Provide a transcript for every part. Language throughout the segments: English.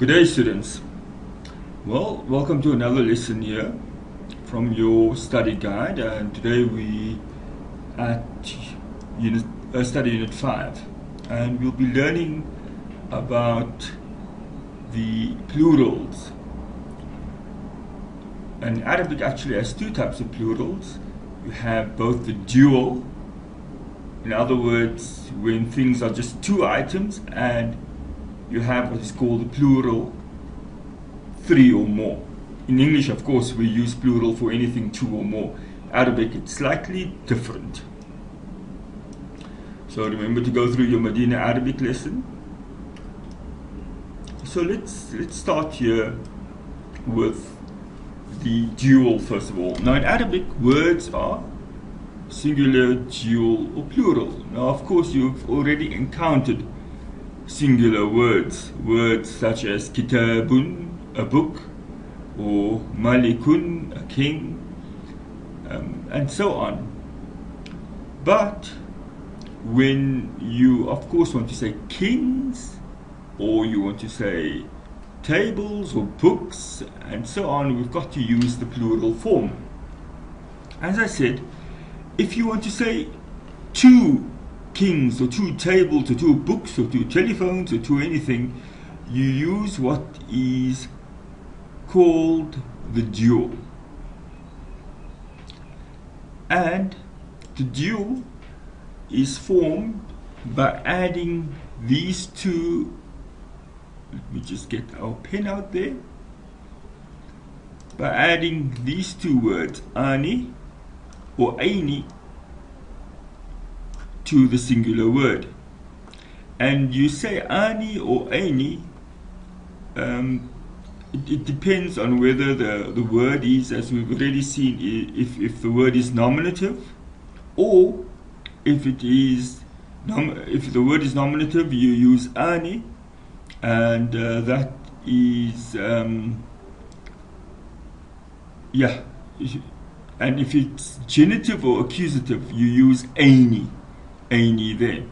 Good day, students. Well, welcome to another lesson here from your study guide, and today we at study unit 5, and we'll be learning about the plurals. And Arabic actually has two types of plurals. You have both the dual, in other words, when things are just two items, and you have what is called the plural, three or more. In English, of course, we use plural for anything two or more. Arabic, it's slightly different. So remember to go through your Medina Arabic lesson. So let's start here with the dual first of all. Now in Arabic, words are singular, dual, or plural. Now of course you've already encountered singular words such as kitabun, a book, or malikun, a king, and so on. But when you of course want to say kings, or you want to say tables or books and so on, we've got to use the plural form. As I said, if you want to say two kings or two tables or two books or two telephones or two anything, you use what is called the dual. And the dual is formed by adding these two. Let me just get our pen out there. By adding these two words, ani or aini, to the singular word. And you say ani or aini, it depends on whether the word is, as we've already seen, if the word is nominative, or if the word is nominative, you use ani, and that is and if it's genitive or accusative, you use aini there.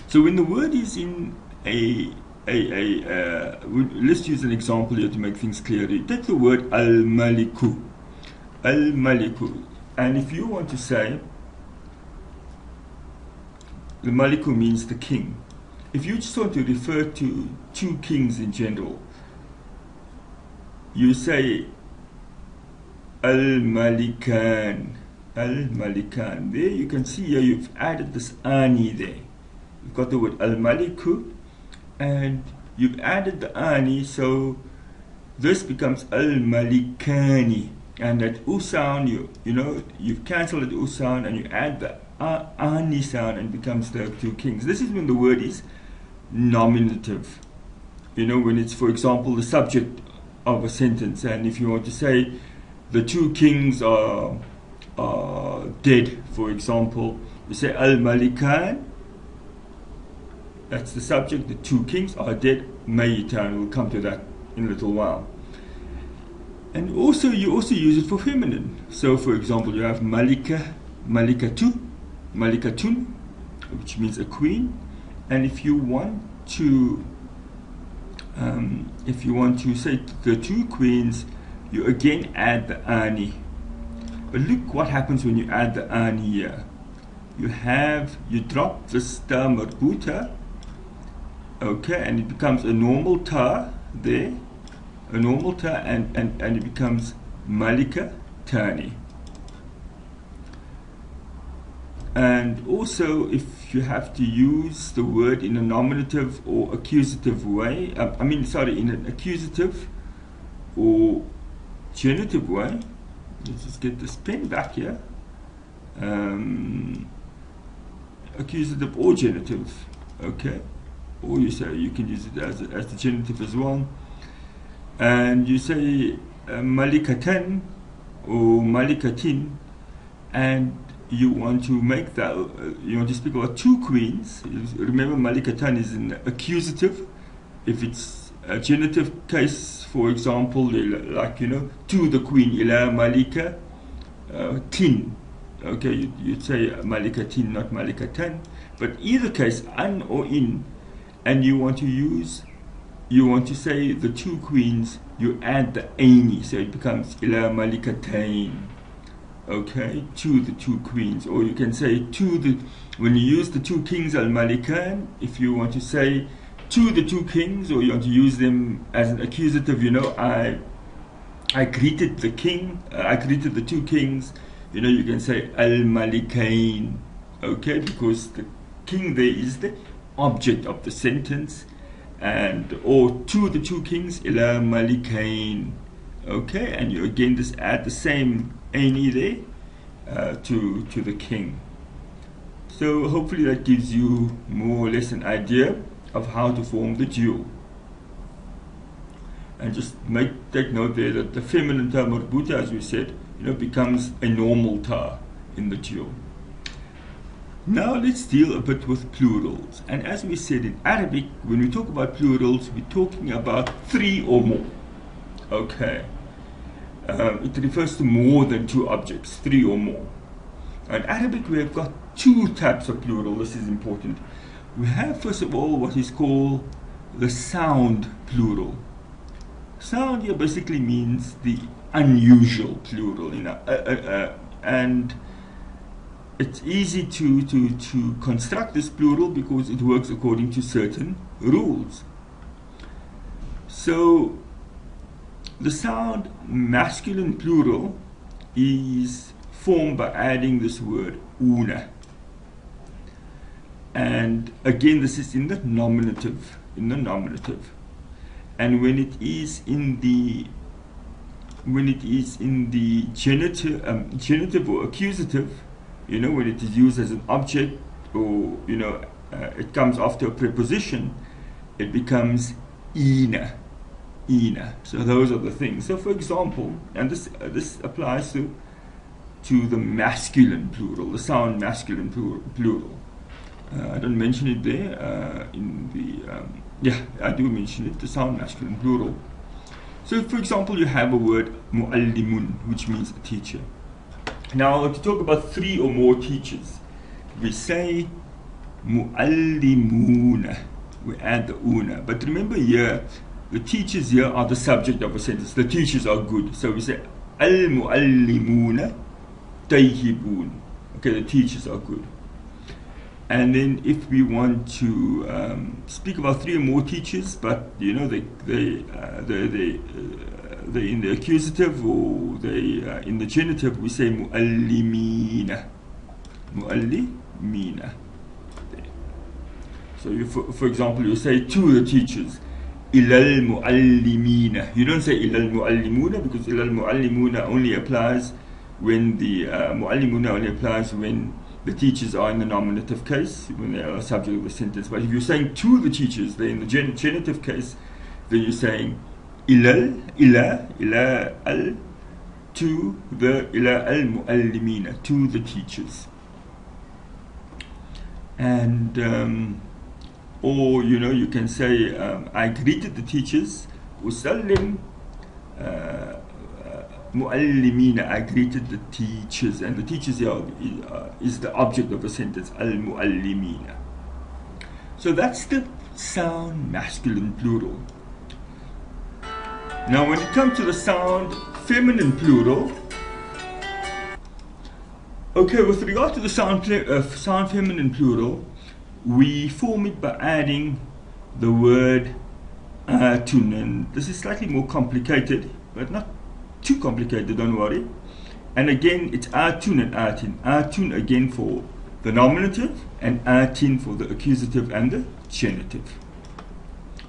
So when the word is in let's use an example here to make things clear. Take the word al-maliku, and if you want to say, the maliku means the king. If you just want to refer to two kings in general, you say al-malikan. There you can see here you've added this ani there. You've got the word al-maliku and you've added the ani, so this becomes al-malikani. And that u sound, you've cancelled the u sound and you add the ani sound and it becomes the two kings. This is when the word is nominative. When it's, for example, the subject of a sentence, and if you want to say the two kings are dead, for example, you say al-malikan, that's the subject, the two kings are dead, mayitan. We'll come to that in a little while. And also you also use it for feminine. So for example, you have malika, malikatun, which means a queen. And if you want to say the two queens, you again add the ani. But look what happens when you add the ani here. You drop this ta marbuta, okay, and it becomes a normal ta there, and it becomes malika tani. And also, if you have to use the word in a nominative or accusative way, in an accusative or genitive way, let's just get this pen back here. Accusative or genitive, okay, or you can use it as the genitive as well. And you say malikatan or malikatin, and you want to make that, you want to speak about two queens. Remember, malikatan is an accusative. If it's a genitive case, for example, like to the queen, ila malika tin, okay, you'd say malikatin, not malikatan. But either case, an or in, and you want to use you want to say the two queens, you add the aini, so it becomes ila malikatain. Okay, to the two queens. Or you can say to the, when you use the two kings al-malikan, if you want to say to the two kings, or you want to use them as an accusative, you know, I greeted the king, I greeted the two kings, you know, you can say al-malikain. Okay, because the king there is the object of the sentence, and or to the two kings ila malikain. Okay, and you again just add the same aini there to the king. So hopefully that gives you more or less an idea of how to form the dual. And just take note there that the feminine ta marbuta, as we said, you know, becomes a normal ta in the dual. Now let's deal a bit with plurals. And as we said in Arabic, when we talk about plurals, we're talking about three or more. Okay. It refers to more than two objects, three or more. In Arabic, we have got two types of plural. This is important. We have, first of all, what is called the sound plural. Sound here basically means the unusual plural, you know, and it's easy to construct this plural because it works according to certain rules. So the sound masculine plural is formed by adding this word una. And again, this is in the nominative. And when it is in the genitive or accusative, you know, when it is used as an object, or you know, it comes after a preposition, it becomes ina. So those are the things. So for example, and this applies to the masculine plural, the sound masculine plural. I don't mention it there in the yeah, I do mention it, the sound masculine plural. So for example, you have a word muallimun, which means a teacher. Now to talk about three or more teachers, we say muallimuna, we add the una. But remember here, the teachers here are the subject of a sentence. The teachers are good. So we say al-muallimuna tayyibun. Okay, the teachers are good. And then if we want to speak about three or more teachers, but you know, they in the accusative or they in the genitive, we say muallimina. So you, for example, you say to the teachers, ilal muallimina. You don't say ilal muallimuna, because ilal muallimuna only applies when the muallimuna only applies when the teachers are in the nominative case, when they are subject of the sentence. But if you're saying to the teachers, they're in the genitive case, then you're saying ila al, to the ila al muallimina, to the teachers. And or you know, you can say I greeted the teachers, usallim muallimina, I greeted the teachers, and the teachers here is the object of the sentence, al muallimina. So that's the sound masculine plural. Now when it comes to the sound feminine plural, okay, with regard to the sound feminine plural, we form it by adding the word atun, and this is slightly more complicated, but not too complicated, don't worry. And again, it's atun and atin. Atun again for the nominative, and atin for the accusative and the genitive.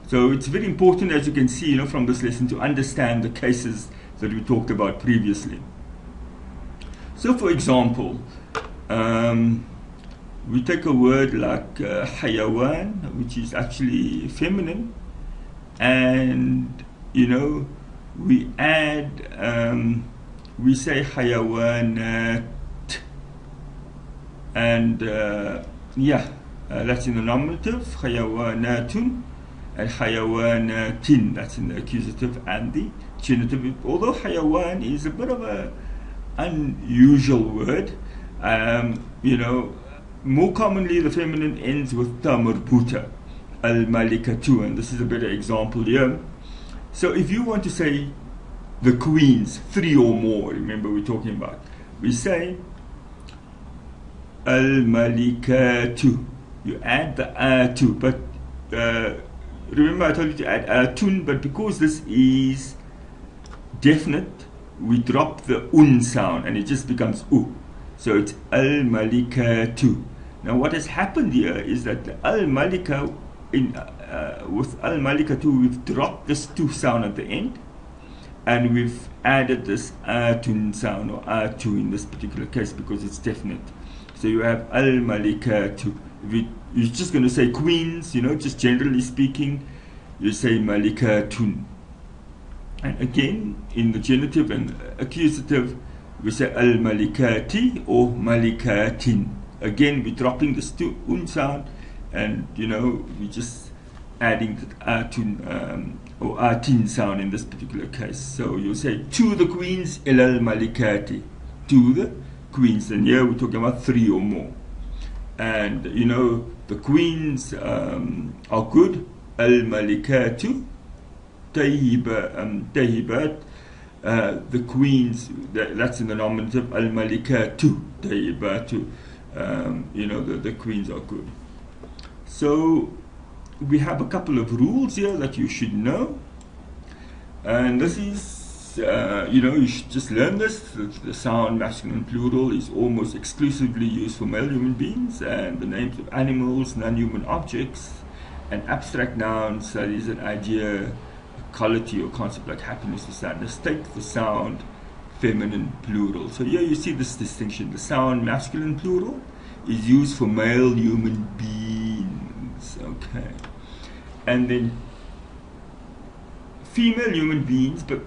So it's very important, as you can see, you know, from this lesson, to understand the cases that we talked about previously. So for example, we take a word like hayawan, which is actually feminine, and you know, we add, we say hayawanat, and that's in the nominative, hayawanatun, and hayawanatin, that's in the accusative and the genitive. Although hayawan is a bit of a unusual word, you know, more commonly the feminine ends with ta marbuta, al-malikatu, and this is a better example here. So if you want to say the queens, 3 or more, remember we're talking about, we say al-malikatu. You add the atu, but remember I told you to add atun, but because this is definite, we drop the un sound and it just becomes u. So it's al-malikatu. Now what has happened here is that the al-malika, with al-malikatu, we've dropped this tu sound at the end, and we've added this atun sound, or atu in this particular case, because it's definite. So you have al-malikatu. You're just going to say queens, just generally speaking, you say malikatun. And again, in the genitive and accusative, we say al-malikati or malikatin. Again, we're dropping the un sound, and we're just adding the atun or atin sound in this particular case. So you say to the queens, ilal malikati, to the queens, and here we're talking about 3 or more. And the queens are good. Al-malikatu tayyibat. The queens, that's in the nominative. Al-malikatu tayyibatu. The queens are good. So we have a couple of rules here that you should know, and this is you should just learn this. The sound masculine plural is almost exclusively used for male human beings, and the names of animals, non-human objects, and abstract nouns, that is an idea, a quality or concept like happiness or sadness, take the sound feminine plural. So here you see this distinction. The sound masculine plural is used for male human beings, okay, and then female human beings, but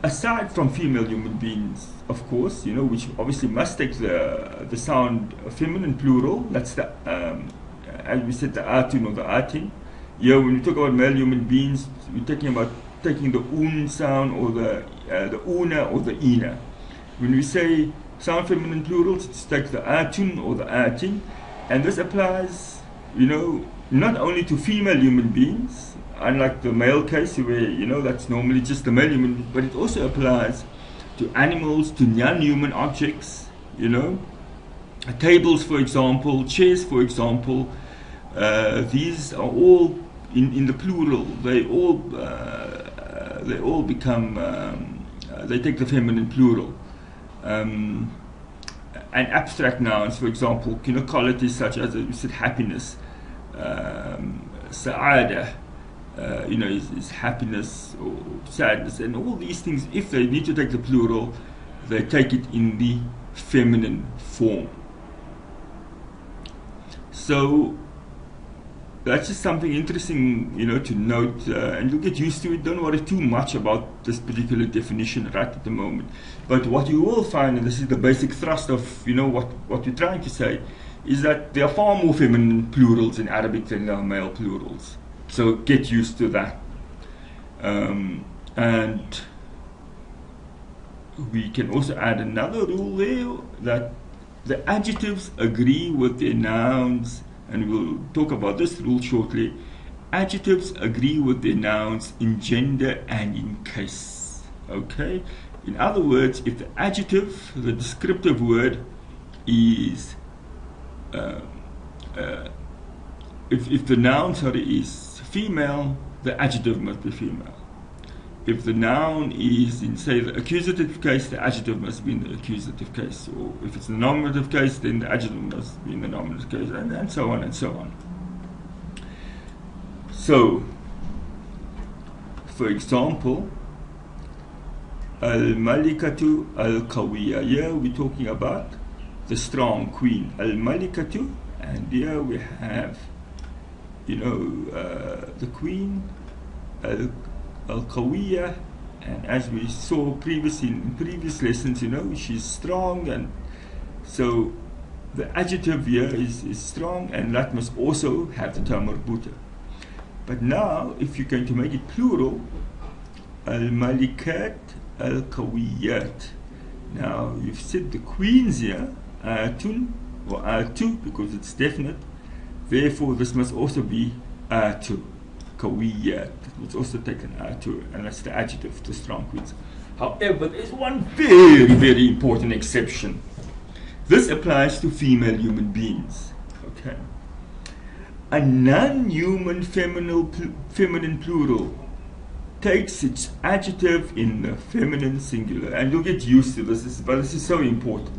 aside from female human beings, of course, which obviously must take the sound feminine plural. That's the as we said, the atun or the atin. Here, when we talk about male human beings, we're talking about taking the un sound or the una or the ina. When we say sound feminine plurals, it's take the atun or the atin, and this applies, not only to female human beings, unlike the male case where that's normally just the male human, but it also applies to animals, to non-human objects, tables, for example, chairs, for example. These are all in the plural. They all become they take the feminine plural. And abstract nouns, for example, qualities such as we said happiness, sa'ada, is happiness or sadness, and all these things, if they need to take the plural, they take it in the feminine form. So that's just something interesting, to note, and you'll get used to it. Don't worry too much about this particular definition right at the moment. But what you will find, and this is the basic thrust of what we're trying to say, is that there are far more feminine plurals in Arabic than there are male plurals. So get used to that. And we can also add another rule there, that the adjectives agree with their nouns, and we'll talk about this rule shortly. Adjectives agree with their nouns in gender and in case. Okay? In other words, if the adjective, the descriptive word, is if the noun is female, the adjective must be female. If the noun is in, say, the accusative case, the adjective must be in the accusative case. Or if it's the nominative case, then the adjective must be in the nominative case, and so on and so on. So, for example, al-malikatu al-qawiyya. Here we're talking about the strong queen. Al-malikatu, and here we have, the queen, al-qawiyya, and as we saw previously in previous lessons, she's strong, and so the adjective here is strong, and that must also have the term marbuta. But now, if you're going to make it plural, al-malikat al-qawiyat. Now, you've said the queens here, atun or atu, because it's definite. Therefore, this must also be atu, kawiyat. It's also taken atu, and that's the adjective, the strong queens. However, there's one very, very important exception. This applies to female human beings. Okay. A non-human feminine plural takes its adjective in the feminine singular, and you'll get used to this, but this is so important.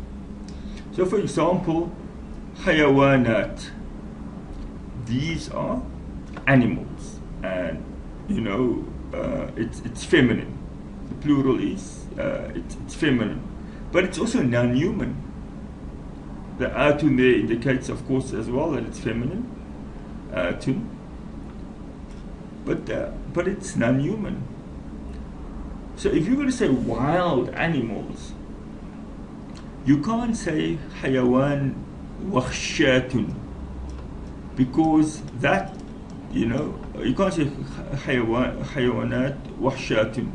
So, for example, hayawanat. These are animals, and you know it's feminine. The plural is it's feminine, but it's also non-human. The atun there indicates, of course, as well that it's feminine. Atun, but it's non-human. So if you're going to say wild animals, you can't say hayawan wakhshatun, because that, you can't say hayawanat wakhshatun.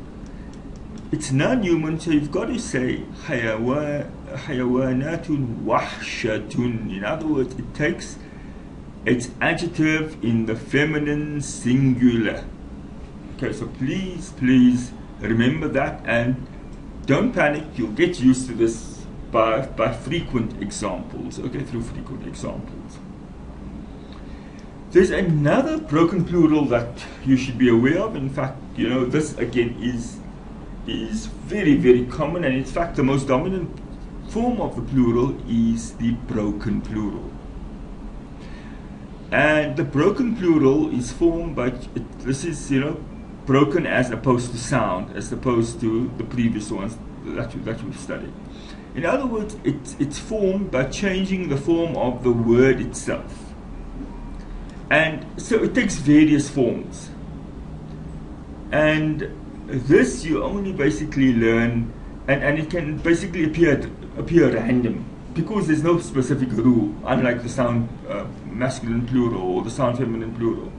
It's non-human, so you've got to say hayawanatun wahshatun. In other words, it takes its adjective in the feminine singular. Okay, so please remember that, and don't panic. You'll get used to this by frequent examples. Okay, through frequent examples. There's another broken plural that you should be aware of. In fact, this again is very, very common, and in fact the most dominant form of the plural is the broken plural. And the broken plural is formed by, this is, broken as opposed to sound, as opposed to the previous ones that we've studied. In other words, it's formed by changing the form of the word itself. And so it takes various forms. And this you only basically learn, and it can basically appear random, because there's no specific rule, unlike the sound masculine plural or the sound feminine plural,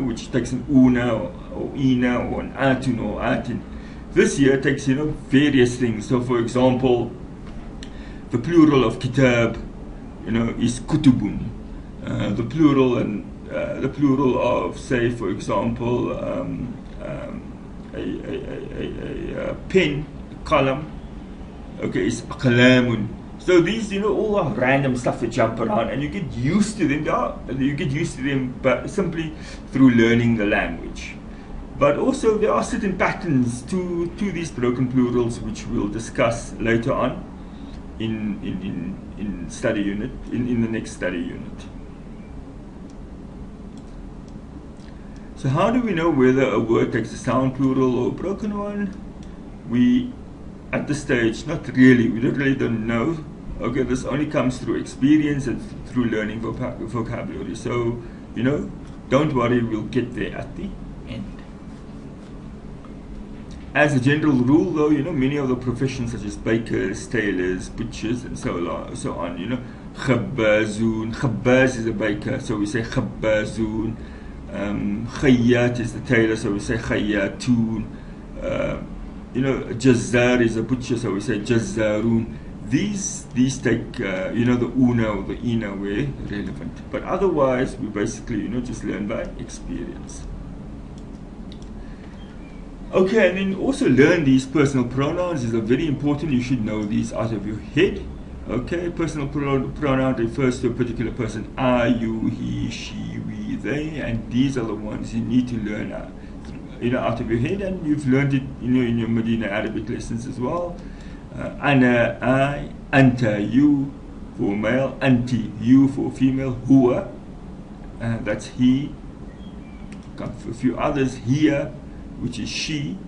which takes an una or ina or an atun or atin. This here takes, various things. So for example, the plural of kitab, is kutubun. The plural of, say, for example, a pen, column, okay, is aqlamun. So these, all are random stuff that jump around, and you get used to them. You get used to them, but simply through learning the language. But also there are certain patterns to these broken plurals, which we'll discuss later on in study unit, in the next study unit. So how do we know whether a word takes a sound plural or a broken one? We, at this stage, not really. We really don't know. Okay, this only comes through experience and through learning vocabulary. So, don't worry, we'll get there at the end. As a general rule, though, many of the professions such as bakers, tailors, butchers, and so on, khabbazun. Khabbaz is a baker, so we say khabbazun. Khayyat is the tailor, so we say khayyatun. Jazzar is a butcher, so we say jazzarun. These take, the una or the ina where relevant. But otherwise, we basically, just learn by experience. Okay, and then also learn these personal pronouns. These are very important. You should know these out of your head. Okay, personal pronoun refers to a particular person. I, you, he, she, we, they, and these are the ones you need to learn out of your head, and you've learned it in your Medina Arabic lessons as well. Ana, I, anta, you for male, anti, you for female, huwa, that's he. A few others, hiya, which is she,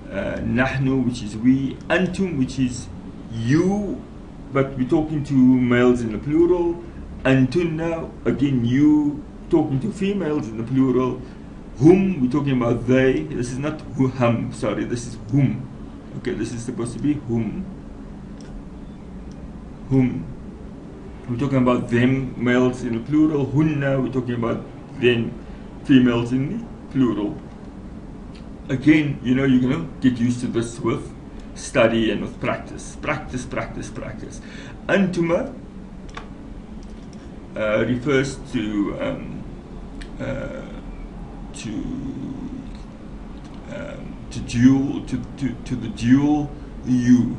nahnu, which is we, antum, which is you, but we're talking to males in the plural, antunna, again you, talking to females in the plural, whom, we're talking about they. This is not hum, sorry, this is whom. Okay, this is supposed to be whom. Whom. We're talking about them, males in the plural. Hunna, we're talking about them, females in the plural. Again, you're going to get used to this with study and with practice. Practice. Antuma refers to to dual to the dual you,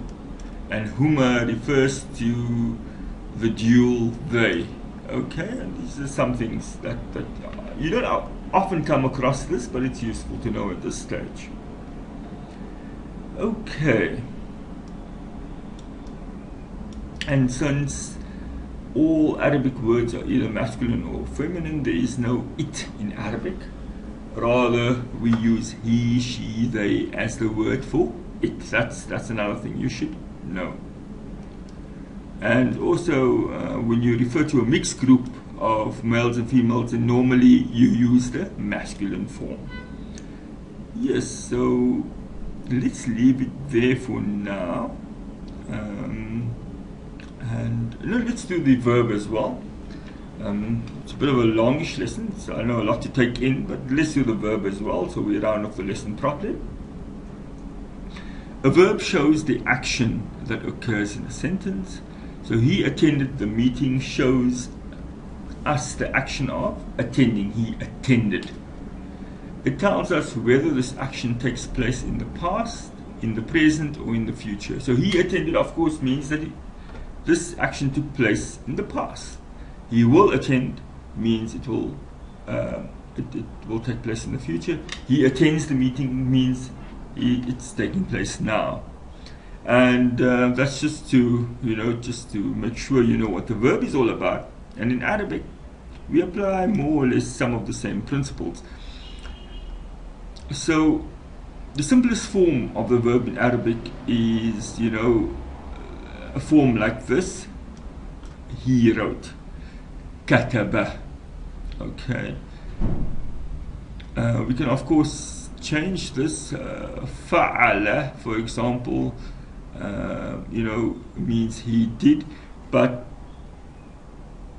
and huma refers to the dual they. Okay, and these are some things that you don't often come across this, but it's useful to know at this stage. Okay, and since all Arabic words are either masculine or feminine, there is no it in Arabic. Rather, we use he, she, they as the word for it. That's another thing you should know. And also, when you refer to a mixed group of males and females, then normally you use the masculine form. Yes, so let's leave it there for now. And let's do the verb as well. It's a bit of a longish lesson, so I know a lot to take in, but let's do the verb as well, so we round off the lesson properly. A verb shows the action that occurs in a sentence. So he attended the meeting shows us the action of attending. He attended. It tells us whether this action takes place in the past, in the present, or in the future. So he attended, of course, means that this action took place in the past. He will attend means it will take place in the future. He attends the meeting means it's taking place now. And that's just to make sure you know what the verb is all about. And in Arabic, we apply more or less some of the same principles. So the simplest form of the verb in Arabic is, a form like this. He wrote. Kataba. Okay. We can of course change this. Fa'ala, for example, means he did, but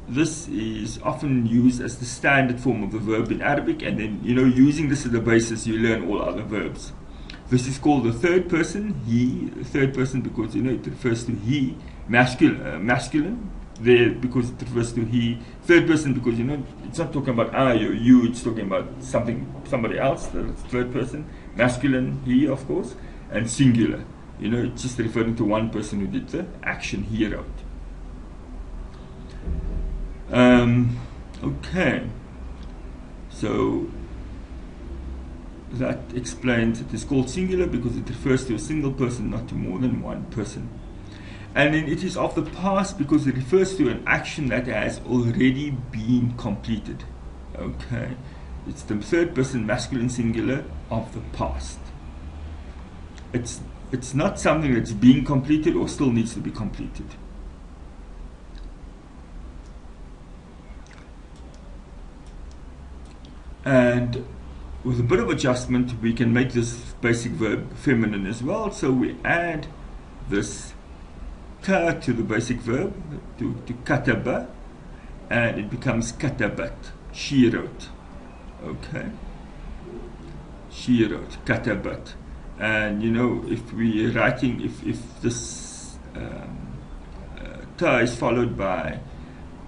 this is often used as the standard form of the verb in Arabic, and then using this as the basis you learn all other verbs. This is called the third person, he, the third person, because it refers to he, masculine there because it refers to he, third person because it's not talking about I or you, it's talking about somebody else, the third person, masculine, he of course, and singular. It's just referring to one person who did the action he wrote. Okay, so that explains it is called singular because it refers to a single person, not to more than one person. And then it is of the past because it refers to an action that has already been completed. Okay, it's the third person masculine singular of the past. It's not something that's being completed or still needs to be completed. And with a bit of adjustment, we can make this basic verb feminine as well. So we add this ta to the basic verb, to kataba, and it becomes katabat. She wrote. Okay. She wrote. Katabat. And if we're writing, if this ta is followed by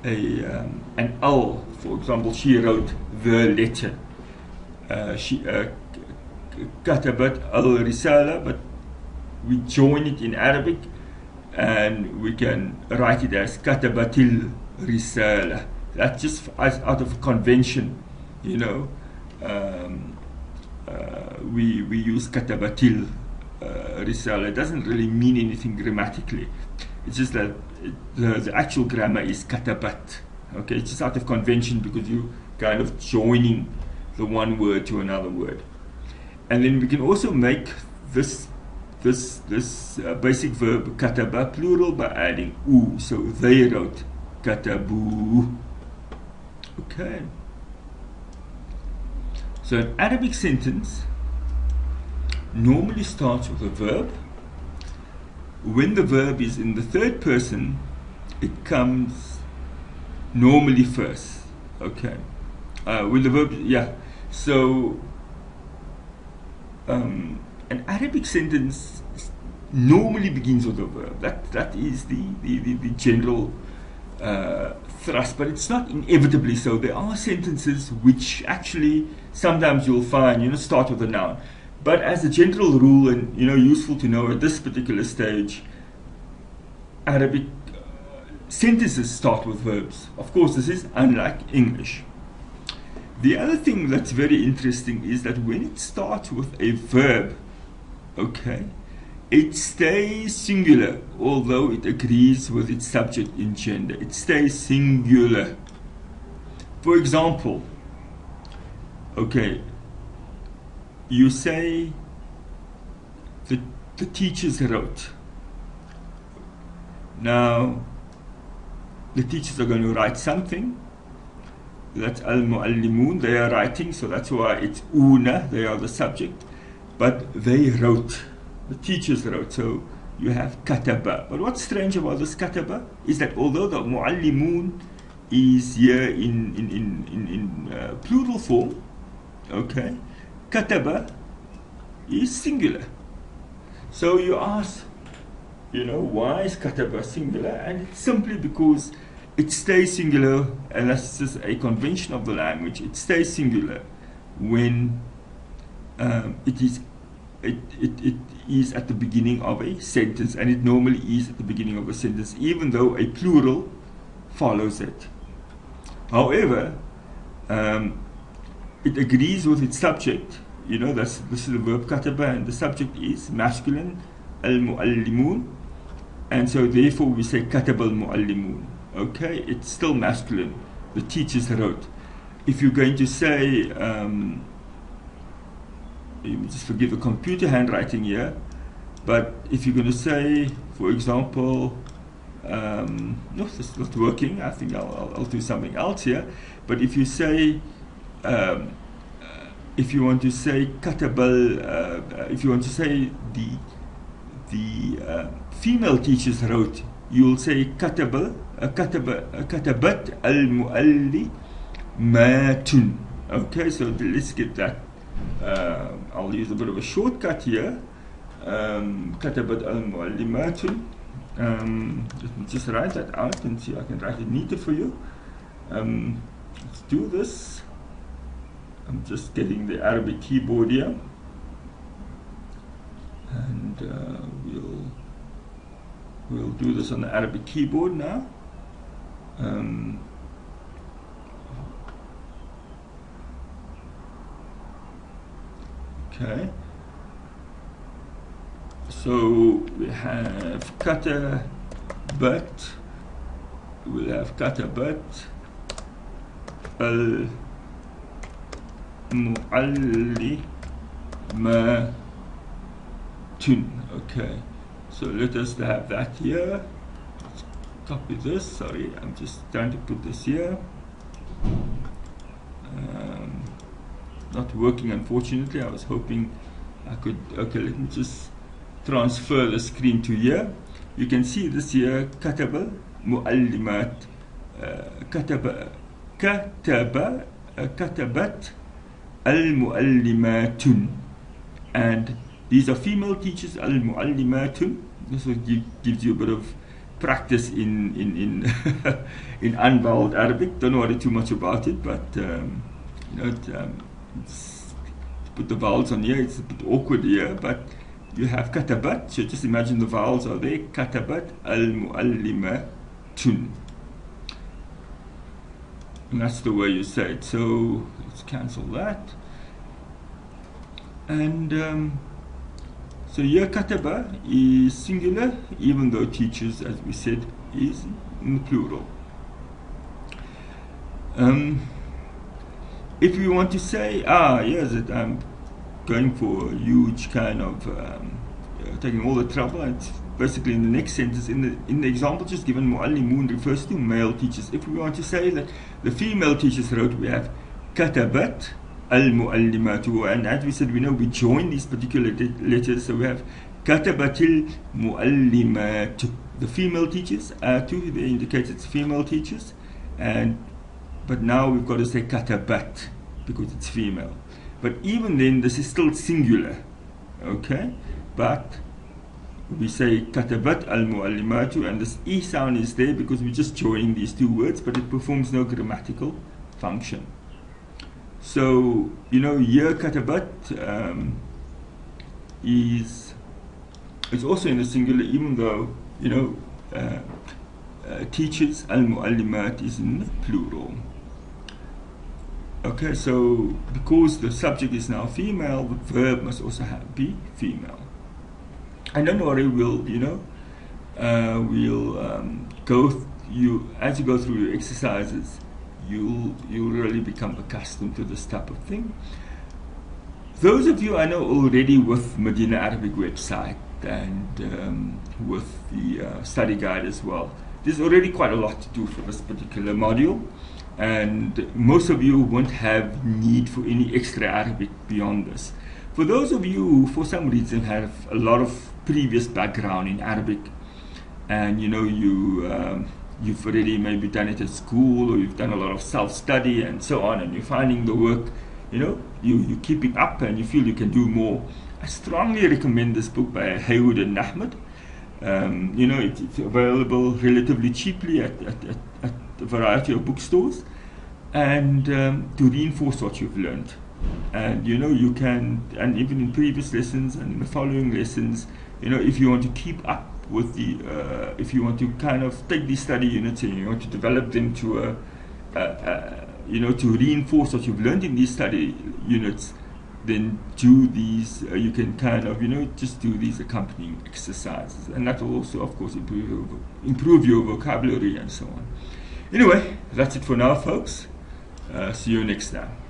an al, for example, she wrote the letter. She katabat al-risala, but we join it in Arabic and we can write it as katabatil risala. That's just out of convention, we use katabatil risala. It doesn't really mean anything grammatically. It's just that the actual grammar is katabat. Okay, it's just out of convention because you kind of joining the one word to another word. And then we can also make this basic verb kataba plural by adding u. So they wrote katabu. Okay. So an Arabic sentence normally starts with a verb. When the verb is in the third person, it comes normally first. Okay. When the verb, so an Arabic sentence normally begins with a verb. That is the general thrust, but it's not inevitably so. There are sentences which actually sometimes you'll find, start with a noun. But as a general rule, and useful to know at this particular stage, Arabic sentences start with verbs. Of course, this is unlike English. The other thing that's very interesting is that when it starts with a verb, okay, it stays singular, although it agrees with its subject in gender. It stays singular. For example, okay, you say the teachers wrote. Now, the teachers are going to write something. That's al-muallimun, they are writing, so that's why it's una, they are the subject. But they wrote. The teachers wrote, so you have kataba. But what's strange about this kataba is that although the muallimun is here in plural form, okay, kataba is singular. So you ask, why is kataba singular? And it's simply because it stays singular, and that's just a convention of the language. It stays singular when it is at the beginning of a sentence, and it normally is at the beginning of a sentence, even though a plural follows it. However, it agrees with its subject. This is the verb kataba, and the subject is masculine, al-muallimun, and so therefore we say kataba al-muallimun. Okay, it's still masculine. The teachers wrote. If you're going to say you just forgive the computer handwriting here, but if you're going to say, for example, no, this is not working, I think I'll do something else here, but if you say, if you want to say katabal, if you want to say the female teachers wrote, you'll say katabat al-muallimatun. Okay, so let's get that. I'll use a bit of a shortcut here. Katabat al-muallimatun. Let me just write that out and see if I can write it neater for you. Let's do this. I'm just getting the Arabic keyboard here, and we'll do this on the Arabic keyboard now. Okay, so we have katabat, we'll have katabat al-muallimatun. Okay, so let us have that here. Let's copy this. Sorry, I'm just trying to put this here. Not working, unfortunately. I was hoping I could. Okay, let me just transfer the screen to here. You can see this here, kataba muallimat, katabat al-muallimatun, and these are female teachers, al-muallimatun. This gives you a bit of practice in in unvoweled Arabic. Don't worry too much about it, but to put the vowels on here, it's a bit awkward here, but you have katabat, so just imagine the vowels are there, katabat al-muallimatun, and that's the way you say it. So let's cancel that, and so here kataba is singular, even though teachers, as we said, is in the plural. If we want to say, yes, I'm going for a huge kind of taking all the trouble, and it's basically in the next sentence, in the example just given, muallimun refers to male teachers. If we want to say that the female teachers wrote, we have katabat al-muallimatu, and as we said, we know we join these particular letters, so we have katabatil muallimatu. The female teachers, too, they indicate it's female teachers, but now we've got to say katabat because it's female. But even then, this is still singular, okay? But we say katabat al-muallimatu, and this E sound is there because we're just joining these two words, but it performs no grammatical function. So, here katabat is also in the singular, even though, teachers, al-muallimat is in the plural. Okay, so because the subject is now female, the verb must also be female. And don't worry, we'll as you go through your exercises, you'll really become accustomed to this type of thing. Those of you I know already with Medina Arabic website and with the study guide as well, there's already quite a lot to do for this particular module, and most of you won't have need for any extra Arabic beyond this. For those of you who for some reason have a lot of previous background in Arabic, and you've already maybe done it at school, or you've done a lot of self-study and so on, and you're finding the work, you're keeping up and you feel you can do more, I strongly recommend this book by Haywood and Ahmed. It's available relatively cheaply at a variety of bookstores, and to reinforce what you've learned. And you can, and even in previous lessons and in the following lessons, if you want to keep up with the, if you want to kind of take these study units and you want to develop them to to reinforce what you've learned in these study units, then do these, you can kind of, just do these accompanying exercises. And that will also, of course, improve your vocabulary and so on. Anyway, that's it for now, folks. See you next time.